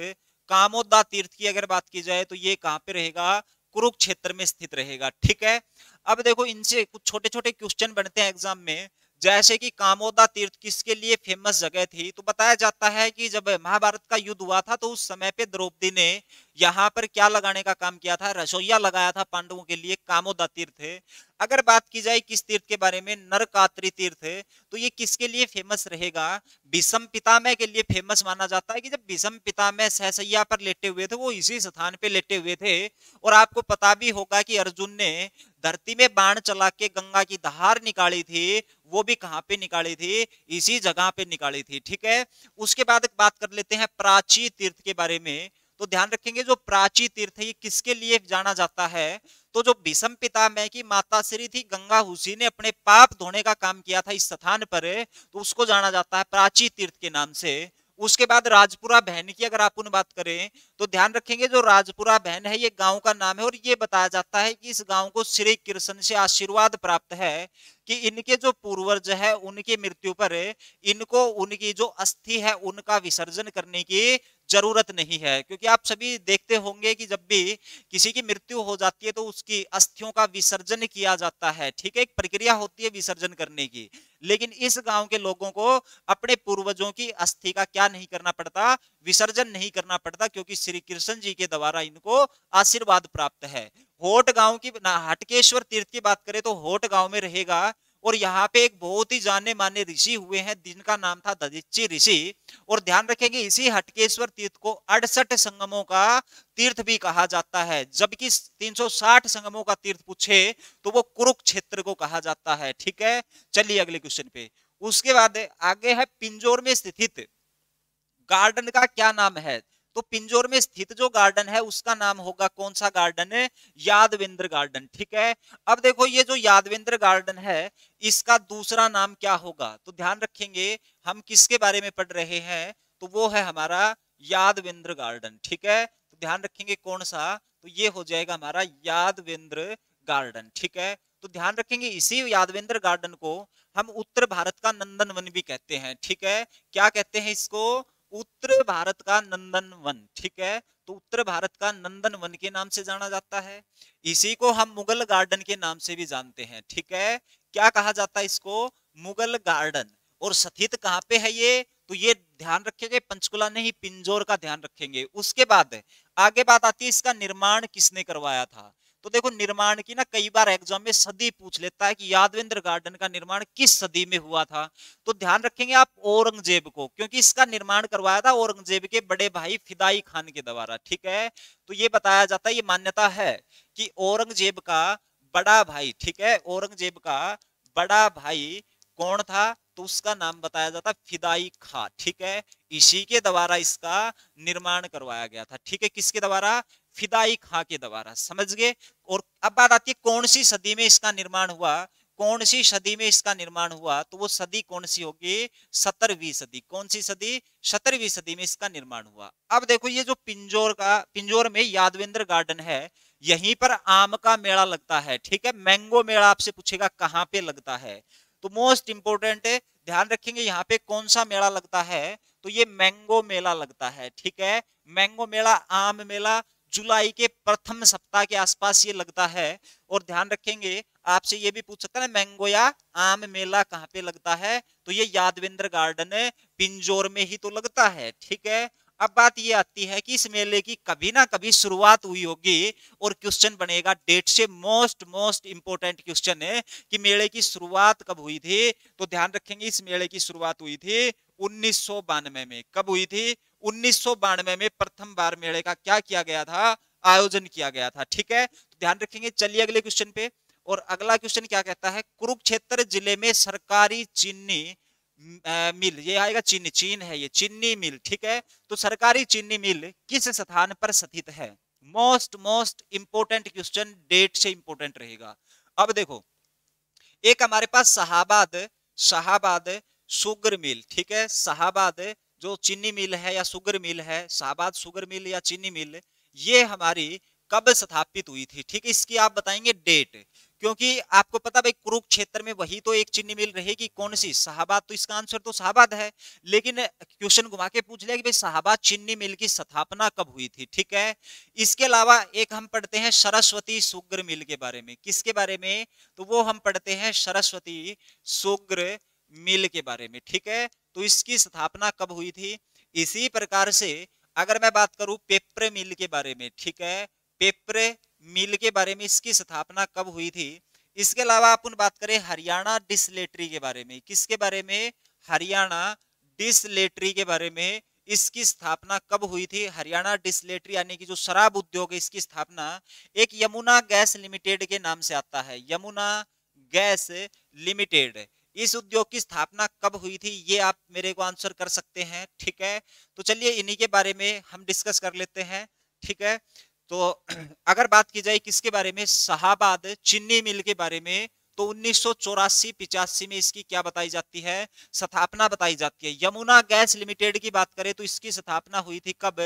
कामोद्दा तीर्थ की अगर बात की जाए तो ये कहां पे रहेगा, कुरुक्षेत्र में स्थित रहेगा, ठीक है। अब देखो इनसे कुछ छोटे छोटे क्वेश्चन बनते हैं एग्जाम में, जैसे कि कामोदा तीर्थ किसके लिए फेमस जगह थी, तो बताया जाता है कि जब महाभारत का युद्ध हुआ था तो उस समय पे द्रौपदी ने यहाँ पर क्या लगाने का काम किया था, रसोईया लगाया था पांडवों के लिए, कामोदा तीर्थ है। अगर बात की जाए किस तीर्थ के बारे में, नरकात्री तीर्थ है, तो ये किसके लिए फेमस रहेगा, भीष्म पितामह के लिए फेमस माना जाता है कि जब भीष्म पितामह सहसैया पर लेटे हुए थे वो इसी स्थान पे लेटे हुए थे। और आपको पता भी होगा कि अर्जुन ने धरती में बाण चला के गंगा की धार निकाली थी, वो भी कहां पे निकाली थी, इसी जगह पे निकाली थी। ठीक है, उसके बाद बात कर लेते हैं प्राची तीर्थ के बारे में। तो ध्यान रखेंगे जो प्राची तीर्थ है ये किसके लिए जाना जाता है, तो जो भीष्म पितामह की माता श्री थी गंगा, उसी ने अपने पाप धोने का काम किया था इस स्थान पर, तो उसको जाना जाता है प्राची तीर्थ के नाम से। उसके बाद राजपुरा बहन की अगर आप उन बात करें तो ध्यान रखेंगे जो राजपुरा बहन है ये गांव का नाम है, और ये बताया जाता है कि इस गांव को श्री कृष्ण से आशीर्वाद प्राप्त है कि इनके जो पूर्वज है उनकी मृत्यु पर इनको उनकी जो अस्थि है उनका विसर्जन करने की जरूरत नहीं है। क्योंकि आप सभी देखते होंगे कि जब भी किसी की मृत्यु हो जाती है तो उसकी अस्थियों का विसर्जन किया जाता है। ठीक है, एक प्रक्रिया होती है विसर्जन करने की, लेकिन इस गांव के लोगों को अपने पूर्वजों की अस्थि का क्या नहीं करना पड़ता, विसर्जन नहीं करना पड़ता, क्योंकि श्री कृष्ण जी के द्वारा इनको आशीर्वाद प्राप्त है। होट गांव की हटकेश्वर तीर्थ की बात करें तो होट गांव में रहेगा, और यहाँ पे एक बहुत ही जाने माने ऋषि हुए हैं जिनका नाम था दधीचि ऋषि। और ध्यान रखेंगे इसी हटकेश्वर तीर्थ को 68 संगमों का तीर्थ भी कहा जाता है, जबकि 360 संगमों का तीर्थ पूछे तो वो कुरुक्षेत्र को कहा जाता है। ठीक है, चलिए अगले क्वेश्चन पे। उसके बाद आगे है पिंजौर में स्थित गार्डन का क्या नाम है, तो पिंजौर में स्थित जो गार्डन है उसका नाम होगा कौन सा गार्डन है, यादवेंद्र गार्डन। ठीक है, अब देखो ये जो यादवेंद्र गार्डन है इसका दूसरा नाम क्या होगा, तो ध्यान रखेंगे हम किसके बारे में पढ़ रहे हैं, तो वो है हमारा यादवेंद्र गार्डन। ठीक है, तो ध्यान रखेंगे कौन सा, तो ये हो जाएगा हमारा यादवेंद्र गार्डन। ठीक है, तो ध्यान रखेंगे इसी यादवेंद्र गार्डन को हम उत्तर भारत का नंदन वन भी कहते हैं। ठीक है, क्या कहते हैं इसको, उत्तर भारत का नंदन वन। ठीक है, तो उत्तर भारत का नंदन वन के नाम से जाना जाता है। इसी को हम मुगल गार्डन के नाम से भी जानते हैं। ठीक है, क्या कहा जाता है इसको, मुगल गार्डन। और स्थित कहां पे है ये, तो ये ध्यान रखेंगे पंचकुला नहीं पिंजौर का ध्यान रखेंगे। उसके बाद आगे बात आती है इसका निर्माण किसने करवाया था, तो देखो निर्माण की ना कई बार एग्जाम में सदी पूछ लेता है कि यादवेंद्र गार्डन का निर्माण किस सदी में हुआ था, तो ध्यान रखेंगे आप औरंगजेब को, क्योंकि इसका निर्माण करवाया था औरंगजेब के बड़े भाई फिदाई खान के द्वारा। ठीक है, तो ये बताया जाता है, ये मान्यता है कि औरंगजेब का बड़ा भाई, ठीक है, औरंगजेब का बड़ा भाई कौन था, तो उसका नाम बताया जाता फिदाई खां। ठीक है, इसी के द्वारा इसका निर्माण करवाया गया था। ठीक है, किसके द्वारा, फिदाई खां के द्वारा, समझ गए। और अब बात आती है कौन सी सदी में इसका निर्माण हुआ, कौन सी सदी में इसका निर्माण हुआ, तो वो सदी कौन सी होगी, 17वीं सदी। कौन सी सदी, 17वीं सदी में इसका निर्माण हुआ। अब देखो ये जो पिंजौर में यादवेंद्र गार्डन है, यहीं पर आम का मेला लगता है। ठीक है, मैंगो मेला आपसे पूछेगा कहां पे लगता है, तो मोस्ट इंपोर्टेंट है, ध्यान रखेंगे यहाँ पे कौन सा मेला लगता है, तो ये मैंगो मेला लगता है। ठीक है, मैंगो मेला, आम मेला जुलाई के प्रथम सप्ताह के आसपास ये लगता है। और ध्यान रखेंगे आपसे ये भी पूछ सकता है मैंगो या आम मेला कहाँ पे लगता है, तो ये यादवेंद्र गार्डन पिंजौर में ही तो लगता है। ठीक है, अब बात ये आती है कि इस मेले की कभी ना कभी शुरुआत हुई होगी, और क्वेश्चन बनेगा डेट से, मोस्ट इंपोर्टेंट क्वेश्चन है कि मेले की शुरुआत कब हुई थी, तो ध्यान रखेंगे इस मेले की शुरुआत हुई थी 1992 में। कब हुई थी, 1992 में प्रथम बार मेले का क्या किया गया था, आयोजन किया गया था। ठीक है, तो ध्यान रखेंगे। चलिए अगले क्वेश्चन पे, और अगला क्वेश्चन क्या कहता है, कुरुक्षेत्र जिले में सरकारी चीनी मिल, ये आएगा चीनी, चीन है ये, चीनी मिल। ठीक है, तो सरकारी चीनी मिल किस स्थान पर स्थित है, मोस्ट इंपोर्टेंट क्वेश्चन, डेट से इंपोर्टेंट रहेगा। अब देखो एक हमारे पास शाहाबाद शुगर मिल। ठीक है, शाहाबाद जो चीनी मिल है या शुगर मिल है, शाहाबाद शुगर मिल या चीनी मिल, ये हमारी कब स्थापित हुई थी। ठीक है, इसकी आप बताएंगे डेट, क्योंकि आपको पता भाई कुरुक्षेत्र में वही तो एक चीनी मिल रहेगी, कौन सी, शाहाबाद, तो इसका आंसर तो शाहाबाद है। लेकिन क्वेश्चन घुमा के पूछ लिया कि भाई शाहाबाद चीनी मिल की स्थापना कब हुई थी। ठीक है, इसके अलावा एक हम पढ़ते हैं सरस्वती शुगर मिल के बारे में, किसके बारे में, तो वो हम पढ़ते हैं सरस्वती शुगर मिल के बारे में। ठीक है, तो इसकी स्थापना कब हुई थी, इसी प्रकार से अगर मैं बात करूं पेपर मिल के बारे में, ठीक है, पेपर मिल के बारे में इसकी स्थापना कब हुई थी। इसके अलावा अपन बात करें हरियाणा डिस्टिलरी के बारे में, किसके बारे में, हरियाणा डिस्टिलरी के बारे में, इसकी स्थापना कब हुई थी। हरियाणा डिस्टिलरी यानी कि जो शराब उद्योग है, इसकी स्थापना एक यमुना गैस लिमिटेड के नाम से आता है, यमुना गैस लिमिटेड। इस उद्योग की स्थापना कब हुई थी, ये आप मेरे को आंसर कर सकते हैं, ठीक है। तो चलिए इन्हीं के बारे में हम डिस्कस कर लेते हैं, ठीक है। तो अगर बात की जाए किसके बारे में, शाहाबाद चीनी मिल के बारे में, तो 1984-85 में इसकी क्या बताई जाती है, स्थापना बताई जाती है। यमुना गैस लिमिटेड की बात करें तो इसकी स्थापना हुई थी कब,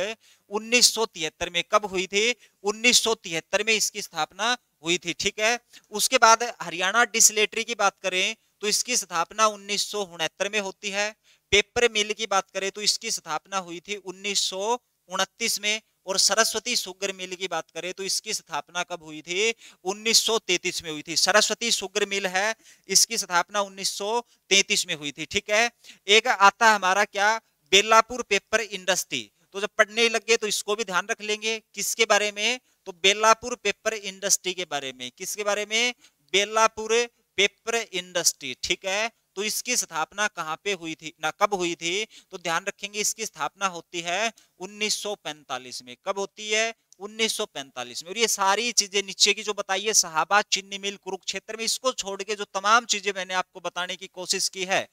1973 में। कब हुई थी, 1973 में इसकी स्थापना हुई थी, ठीक है। उसके बाद हरियाणा डिस्टिलरी की बात करें तो इसकी स्थापना 1969 में होती है। पेपर मिल की बात करें तो इसकी स्थापना हुई थी 1929 में। और सरस्वती शुगर मिल की बात करें तो इसकी स्थापना कब हुई थी, 1933 में हुई थी। सरस्वती शुगर मिल है, इसकी स्थापना 1933 में हुई थी, ठीक है। एक आता हमारा क्या, बेलापुर पेपर इंडस्ट्री। तो जब पढ़ने लगे तो इसको भी ध्यान रख लेंगे, किसके बारे में, तो बेलापुर पेपर इंडस्ट्री के बारे में। किसके बारे में, बेलापुर पेपर इंडस्ट्री, ठीक है। तो इसकी स्थापना कहां पे हुई थी ना, कब हुई थी, तो ध्यान रखेंगे इसकी स्थापना होती है 1945 में। कब होती है, 1945 में। और ये सारी चीजें नीचे की जो बताई है, शाहाबाद चीनी मिल कुरुक्षेत्र में, इसको छोड़ के जो तमाम चीजें मैंने आपको बताने की कोशिश की है,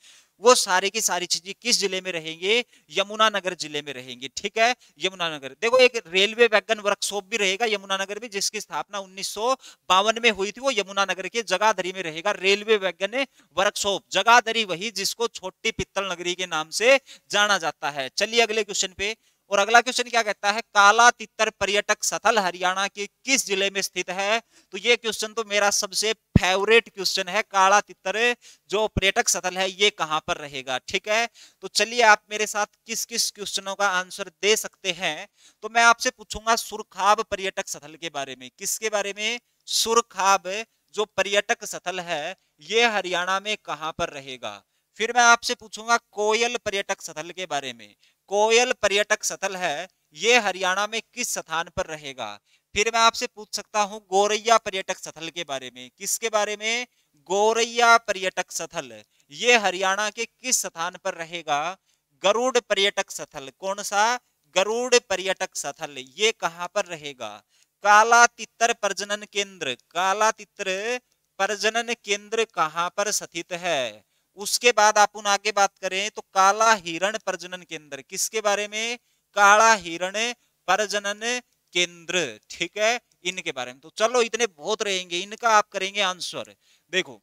वो सारी की सारी चीजें किस जिले में रहेंगे, यमुनानगर जिले में रहेंगी, ठीक है। यमुनानगर, देखो एक रेलवे वैगन वर्कशॉप भी रहेगा यमुनानगर में, जिसकी स्थापना 1952 में हुई थी, वो यमुनानगर के जगाधरी में रहेगा। रेलवे वैगन वर्कशॉप, जगाधरी वही जिसको छोटी पित्तल नगरी के नाम से जाना जाता है। चलिए अगले क्वेश्चन पे। और अगला क्वेश्चन क्या कहता है, काला तितर पर्यटक स्थल हरियाणा के किस जिले में स्थित है। तो ये क्वेश्चन तो मेरा सबसे फेवरेट क्वेश्चन है, काला तितर जो पर्यटक स्थल है ये कहां पर रहेगा, ठीक है। तो चलिए आप मेरे साथ किस किस क्वेश्चनों का आंसर दे सकते हैं। तो मैं आपसे पूछूंगा सुरखाब पर्यटक स्थल के बारे में। किसके बारे में, सुरखाब जो पर्यटक स्थल है ये हरियाणा में कहां पर रहेगा। फिर मैं आपसे पूछूंगा कोयल पर्यटक स्थल के बारे में। कोयल पर्यटक स्थल है ये हरियाणा में किस स्थान पर रहेगा। फिर मैं आपसे पूछ सकता हूं गोरैया पर्यटक स्थल के बारे में। किसके बारे में, गोरैया पर्यटक स्थल ये हरियाणा के किस स्थान पर रहेगा। गरुड़ पर्यटक स्थल, कौन सा, गरुड़ पर्यटक स्थल ये कहां पर रहेगा। काला तितर प्रजनन केंद्र, काला तितर प्रजनन केंद्र कहां पर स्थित है। उसके बाद अपन आगे बात करें तो काला हिरण प्रजनन केंद्र, किसके बारे में, काला हिरण प्रजनन केंद्र, ठीक है, इनके बारे में। तो चलो इतने बहुत रहेंगे, इनका आप करेंगे आंसर। देखो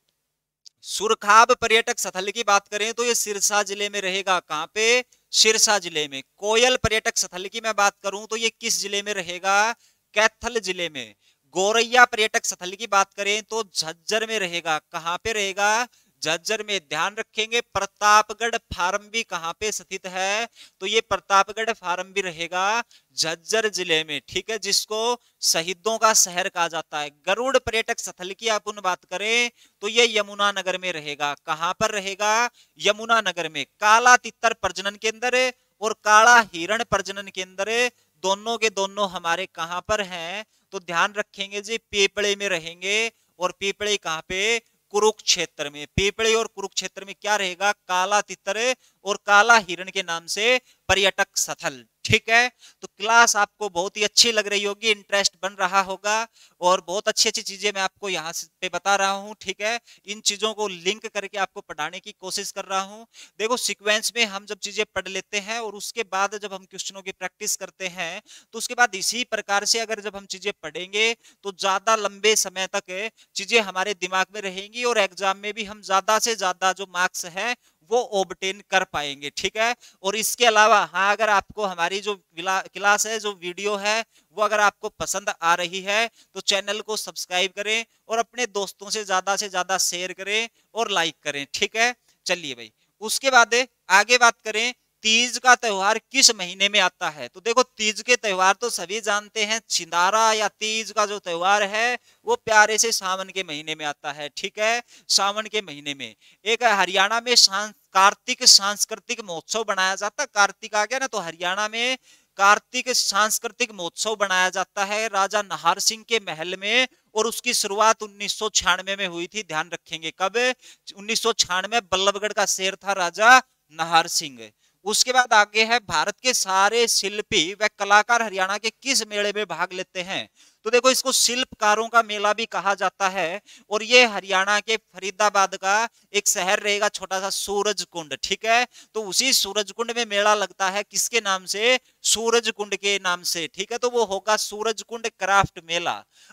सुरखाब पर्यटक स्थल की बात करें तो ये सिरसा जिले में रहेगा। कहां पे, सिरसा जिले में। कोयल पर्यटक स्थल की मैं बात करूं तो ये किस जिले में रहेगा, कैथल जिले में। गोरैया पर्यटक स्थल की बात करें तो झज्जर में रहेगा। कहां पे रहेगा, झज्जर में। ध्यान रखेंगे प्रतापगढ़ फार्म भी कहां पे स्थित है, तो ये प्रतापगढ़ फार्म भी रहेगा झज्जर जिले में, ठीक है, जिसको शहीदों का शहर कहा जाता है। गरुड़ पर्यटक स्थल की अपन बात करें तो ये यमुनानगर में रहेगा। कहां पर रहेगा, यमुनानगर में। काला तितर प्रजनन केंद्र और काला हिरण प्रजनन केंद्र दोनों के दोनों हमारे कहां पर हैं, तो ध्यान रखेंगे जी पीपले में रहेंगे। और पीपले कहां पे, कुरुक्षेत्र में। पीपले और कुरुक्षेत्र में क्या रहेगा, काला तितर और काला हिरण के नाम से पर्यटक स्थल, ठीक है। तो क्लास आपको बहुत ही अच्छी लग रही होगी, इंटरेस्ट बन रहा होगा और बहुत अच्छी अच्छी चीजें मैं आपको यहाँ पे बता रहा हूँ, ठीक है। इन चीजों को लिंक करके आपको पढ़ाने की कोशिश कर रहा हूँ। देखो सीक्वेंस में हम जब चीजें पढ़ लेते हैं और उसके बाद जब हम क्वेश्चनों की प्रैक्टिस करते हैं तो उसके बाद इसी प्रकार से अगर जब हम चीजें पढ़ेंगे तो ज्यादा लंबे समय तक चीजें हमारे दिमाग में रहेंगी और एग्जाम में भी हम ज्यादा से ज्यादा जो मार्क्स हैं वो ऑब्टेन कर पाएंगे, ठीक है। और इसके अलावा हाँ, अगर आपको हमारी जो क्लास है, जो वीडियो है, वो अगर आपको पसंद आ रही है तो चैनल को सब्सक्राइब करें और अपने दोस्तों से ज्यादा शेयर करें और लाइक करें, ठीक है। चलिए भाई, उसके बाद आगे बात करें तीज का त्योहार किस महीने में आता है। तो देखो तीज के त्योहार तो सभी जानते हैं, छिंदारा या तीज का जो त्योहार है वो प्यारे से सावन के महीने में आता है, ठीक है, सावन के महीने में। एक हरियाणा में कार्तिक सांस्कृतिक महोत्सव बनाया जाता है। कार्तिक आ गया ना तो हरियाणा में कार्तिक सांस्कृतिक महोत्सव बनाया जाता है राजा नाहर सिंह के महल में, और उसकी शुरुआत 1996 में हुई थी। ध्यान रखेंगे कब? 1996। बल्लभगढ़ का शेर था राजा नाहर सिंह। उसके बाद आगे है, भारत के सारे शिल्पी व कलाकार हरियाणा के किस मेले में भाग लेते हैं? तो देखो, इसको शिल्पकारों का मेला भी कहा जाता है, और ये हरियाणा के फरीदाबाद का एक शहर रहेगा, छोटा सा सूरज कुंड। ठीक है, तो उसी सूरज कुंड में मेला लगता है, किसके नाम से? सूरज कुंड के नाम से। ठीक है, तो वो होगा सूरज कुंड क्राफ्ट मेला।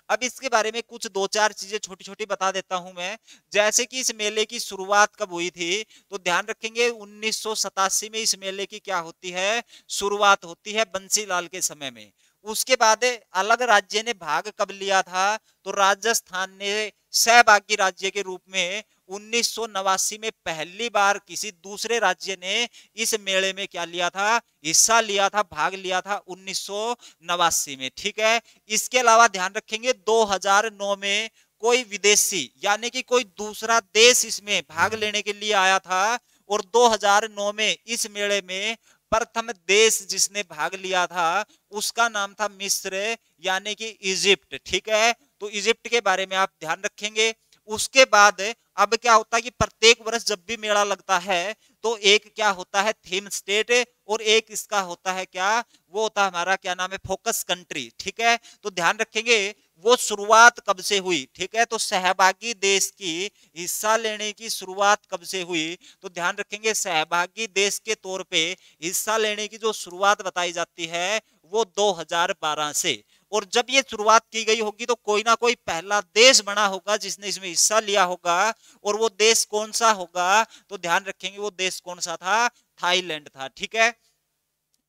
अब इसके बारे में कुछ दो चार चीजें छोटी छोटी बता देता हूं मैं, जैसे कि इस मेले की शुरुआत कब हुई थी? तो ध्यान रखेंगे 1987 में इस मेले की क्या होती है? शुरुआत होती है, बंसीलाल के समय में। उसके बाद अलग राज्य ने भाग कब लिया था? तो राजस्थान ने सहभागी राज्य के रूप में 1989 में पहली बार किसी दूसरे राज्य ने इस मेले में क्या लिया था? हिस्सा लिया था, भाग लिया था 1989 में। ठीक है, इसके अलावा ध्यान रखेंगे 2009 में कोई विदेशी यानी कि कोई दूसरा देश इसमें भाग लेने के लिए आया था, और 2009 में इस मेले में प्रथम देश जिसने भाग लिया था उसका नाम था मिस्र यानी कि इजिप्ट। ठीक है, तो इजिप्ट के बारे में आप ध्यान रखेंगे। उसके बाद अब क्या होता है कि प्रत्येक वर्ष जब भी मेला लगता है तो एक क्या होता है? थीम स्टेट, और एक इसका होता है क्या? वो होता है हमारा क्या नाम है? Focus country. ठीक है, तो ध्यान रखेंगे वो शुरुआत कब से हुई? ठीक है, तो सहभागी देश की हिस्सा लेने की शुरुआत कब से हुई? तो ध्यान रखेंगे सहभागी देश के तौर पे हिस्सा लेने की जो शुरुआत बताई जाती है वो 2012 से। और जब ये शुरुआत की गई होगी तो कोई ना कोई पहला देश बना होगा जिसने इसमें हिस्सा लिया होगा, और वो देश कौन सा होगा? तो ध्यान रखेंगे वो देश कौन सा था? थाईलैंड था। ठीक है,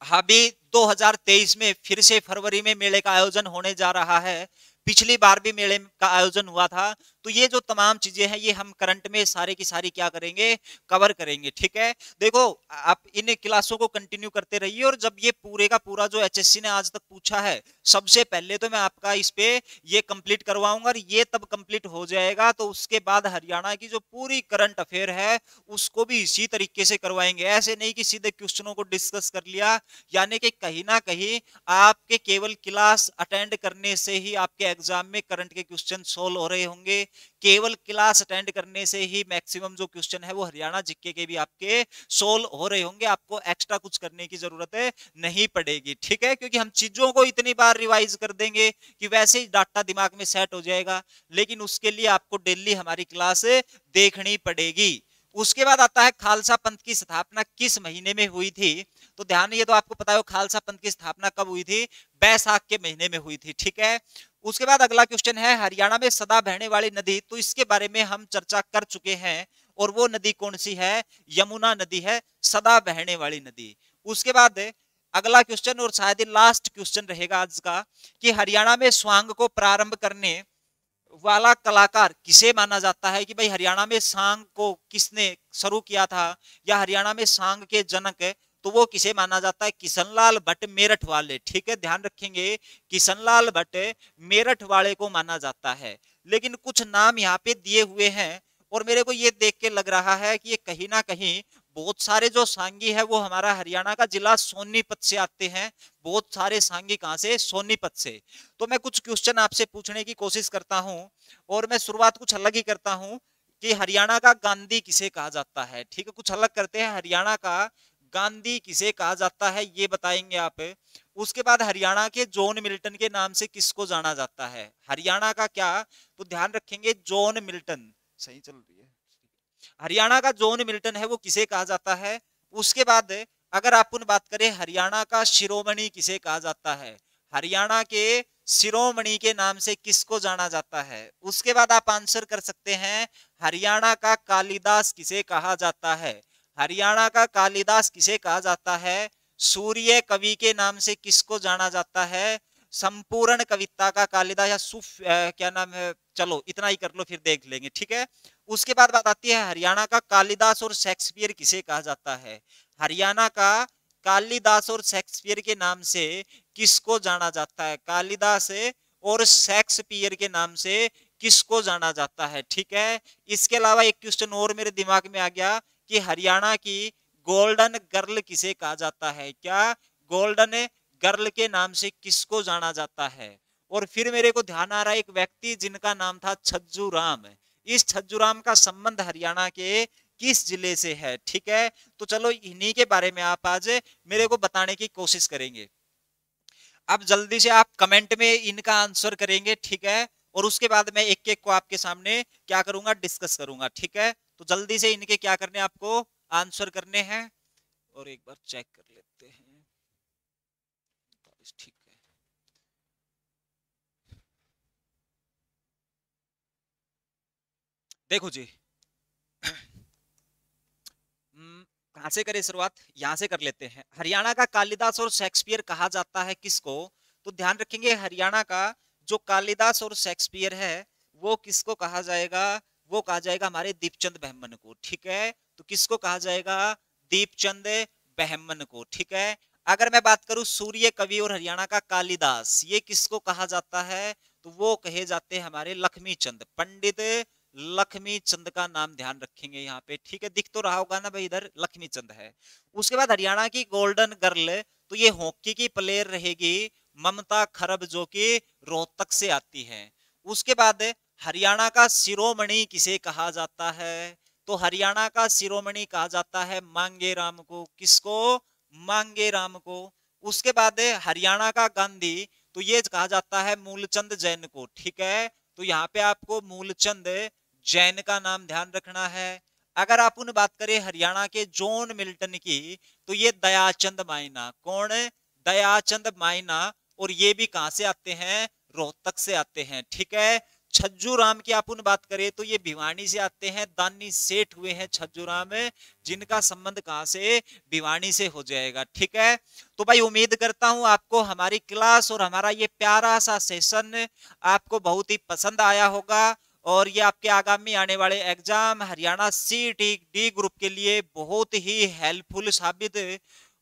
अभी 2023 में फिर से फरवरी में मेले का आयोजन होने जा रहा है। पिछली बार भी मेले का आयोजन हुआ था। तो ये जो तमाम चीजें हैं ये हम करंट में सारे की सारी क्या करेंगे? कवर करेंगे। ठीक है, देखो आप इन क्लासों को कंटिन्यू करते रहिए, और जब ये पूरे का पूरा जो एचएससी ने आज तक पूछा है सबसे पहले तो मैं आपका इस पे ये कंप्लीट करवाऊंगा, और ये तब कंप्लीट हो जाएगा तो उसके बाद हरियाणा की जो पूरी करंट अफेयर है उसको भी इसी तरीके से करवाएंगे। ऐसे नहीं कि सीधे क्वेश्चनों को डिस्कस कर लिया, यानी कि कहीं ना कहीं आपके केवल क्लास अटेंड करने से ही आपके एग्जाम में करंट के क्वेश्चन सोल्व हो रहे होंगे। केवल क्लास अटेंड करने से ही मैक्सिमम जो क्वेश्चन है वो हरियाणा जीके के भी आपके सोल्व हो रहे होंगे। आपको एक्स्ट्रा कुछ करने की जरूरत नहीं पड़ेगी। ठीक है, क्योंकि हम चीजों को इतनी बार रिवाइज कर देंगे कि वैसे ही डाटा दिमाग में सेट हो जाएगा, लेकिन उसके लिए आपको डेली हमारी क्लास देखनी पड़ेगी। उसके बाद आता है खालसा पंथ की स्थापना किस महीने में हुई थी? तो ध्यान, ये तो आपको पता है खालसा पंथ की स्थापना कब हुई थी? बैसाख के महीने में हुई थी। ठीक है, उसके बाद अगला क्वेश्चन है हरियाणा में सदा बहने वाली नदी, तो इसके बारे में हम चर्चा कर चुके हैं, और वो नदी कौन सी है? यमुना नदी है, सदा बहने वाली नदी। उसके बाद अगला क्वेश्चन और शायद ही लास्ट क्वेश्चन रहेगा आज का, कि हरियाणा में स्वांग को प्रारंभ करने वाला कलाकार किसे माना जाता है? कि भाई हरियाणा में सांग को किसने शुरू किया था, या हरियाणा में सांग के जनक है, तो वो किसे माना जाता है? किशनलाल भट्ट मेरठ वाले। ठीक है, ध्यान रखेंगे किशनलाल भट्ट मेरठ वाले को माना जाता है। लेकिन कुछ नाम यहाँ पे दिए हुए हैं, और मेरे को ये देख के लग रहा है कि ये कहीं ना कहीं बहुत सारे जो सांगी है वो हमारा हरियाणा का जिला सोनीपत से आते हैं। बहुत सारे सांगी कहां से? सोनीपत से। तो मैं कुछ क्वेश्चन आपसे पूछने की कोशिश करता हूं, और मैं शुरुआत कुछ अलग ही करता हूं कि हरियाणा का गांधी किसे कहा जाता है? ठीक है, कुछ अलग करते हैं। हरियाणा का गांधी किसे कहा जाता है ये बताएंगे आप। उसके बाद हरियाणा के जॉन मिल्टन के नाम से किसको जाना जाता है? हरियाणा का क्या? तो ध्यान रखेंगे जॉन मिल्टन। सही चल रही है। हरियाणा का जॉन मिल्टन है वो किसे कहा जाता है? उसके बाद अगर अपन बात करें हरियाणा का शिरोमणि किसे कहा जाता है? हरियाणा के शिरोमणि के नाम से किसको जाना जाता है? उसके बाद आप आंसर कर सकते हैं हरियाणा का कालिदास किसे कहा जाता है? हरियाणा का कालिदास किसे कहा जाता है? सूर्य कवि के नाम से किसको जाना जाता है? संपूर्ण कविता का कालिदास, या क्या नाम है, चलो इतना ही कर लो फिर देख लेंगे। ठीक है, उसके बाद बात आती है हरियाणा का कालिदास और शेक्सपियर किसे कहा जाता है? हरियाणा का कालिदास और शेक्सपियर के नाम से किसको जाना जाता है? कालिदास और शेक्सपियर के नाम से किसको जाना जाता है? ठीक है, इसके अलावा एक क्वेश्चन और मेरे दिमाग में आ गया कि हरियाणा की गोल्डन गर्ल किसे कहा जाता है? क्या गोल्डन गर्ल के नाम से किसको जाना जाता है? और फिर मेरे को ध्यान आ रहा है एक व्यक्ति जिनका नाम था छज्जू राम। इस छज्जू राम का संबंध हरियाणा के किस जिले से है? ठीक है, तो चलो इन्हीं के बारे में आप आज मेरे को बताने की कोशिश करेंगे। अब जल्दी से आप कमेंट में इनका आंसर करेंगे, ठीक है, और उसके बाद मैं एक एक को आपके सामने क्या करूंगा, डिस्कस करूंगा, ठीक है। तो जल्दी से इनके क्या करने, आपको आंसर करने हैं। और एक बार चेक कर लेते हैं, ठीक है। देखो जी, कहां से करें शुरुआत? यहां से कर लेते हैं। हरियाणा का कालिदास और शेक्सपियर कहा जाता है किसको? तो ध्यान रखेंगे, हरियाणा का जो कालिदास और शेक्सपियर है वो किसको कहा जाएगा? वो कहा जाएगा हमारे दीपचंद बहमन को, ठीक है। तो किसको कहा जाएगा? दीपचंद बहमन को, ठीक है। अगर मैं बात करूं सूर्य कवि और हरियाणा का कालिदास, ये किसको कहा जाता है? तो वो कहे जाते हैं हमारे लक्ष्मी चंद, पंडित लक्ष्मी चंद का नाम ध्यान रखेंगे यहाँ पे, ठीक है। दिख तो रहा होगा ना भाई, इधर लक्ष्मी चंद है। उसके बाद हरियाणा की गोल्डन गर्ल, तो ये हॉकी की प्लेयर रहेगी ममता खरब, जो कि रोहतक से आती है। उसके बाद हरियाणा का शिरोमणि किसे कहा जाता है? तो हरियाणा का शिरोमणि कहा जाता है मांगे राम को। किसको? मांगे राम को। उसके बाद हरियाणा का गांधी, तो ये कहा जाता है मूलचंद जैन को, ठीक है। तो यहाँ पे आपको मूलचंद जैन का नाम ध्यान रखना है। अगर आप उन बात करें हरियाणा के जॉन मिल्टन की, तो ये दयाचंद माइना। कौन? दयाचंद माइना। और ये भी कहां से आते हैं? रोहतक से आते हैं, ठीक है। छज्जू राम की आप उन बात करें तो ये भिवानी से आते हैं, दानी सेठ हुए हैं छज्जू राम, जिनका संबंध कहां से? भिवानी से हो जाएगा, ठीक है। तो भाई उम्मीद करता हूं आपको हमारी क्लास और हमारा ये प्यारा सा सेशन आपको बहुत ही पसंद आया होगा, और ये आपके आगामी आने वाले exam Haryana CET D group के लिए बहुत ही हेल्पफुल साबित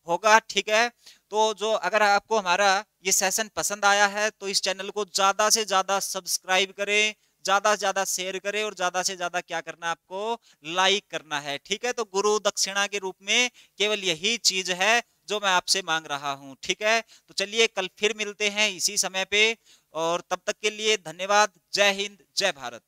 होगा, ठीक है। तो जो अगर आपको हमारा ये सेशन पसंद आया है तो इस चैनल को ज्यादा से ज्यादा सब्सक्राइब करें, ज्यादा से ज्यादा शेयर करें, और ज्यादा से ज्यादा क्या करना है, आपको लाइक करना है, ठीक है। तो गुरु दक्षिणा के रूप में केवल यही चीज है जो मैं आपसे मांग रहा हूं, ठीक है। तो चलिए कल फिर मिलते हैं इसी समय पे, और तब तक के लिए धन्यवाद। जय हिंद, जय भारत।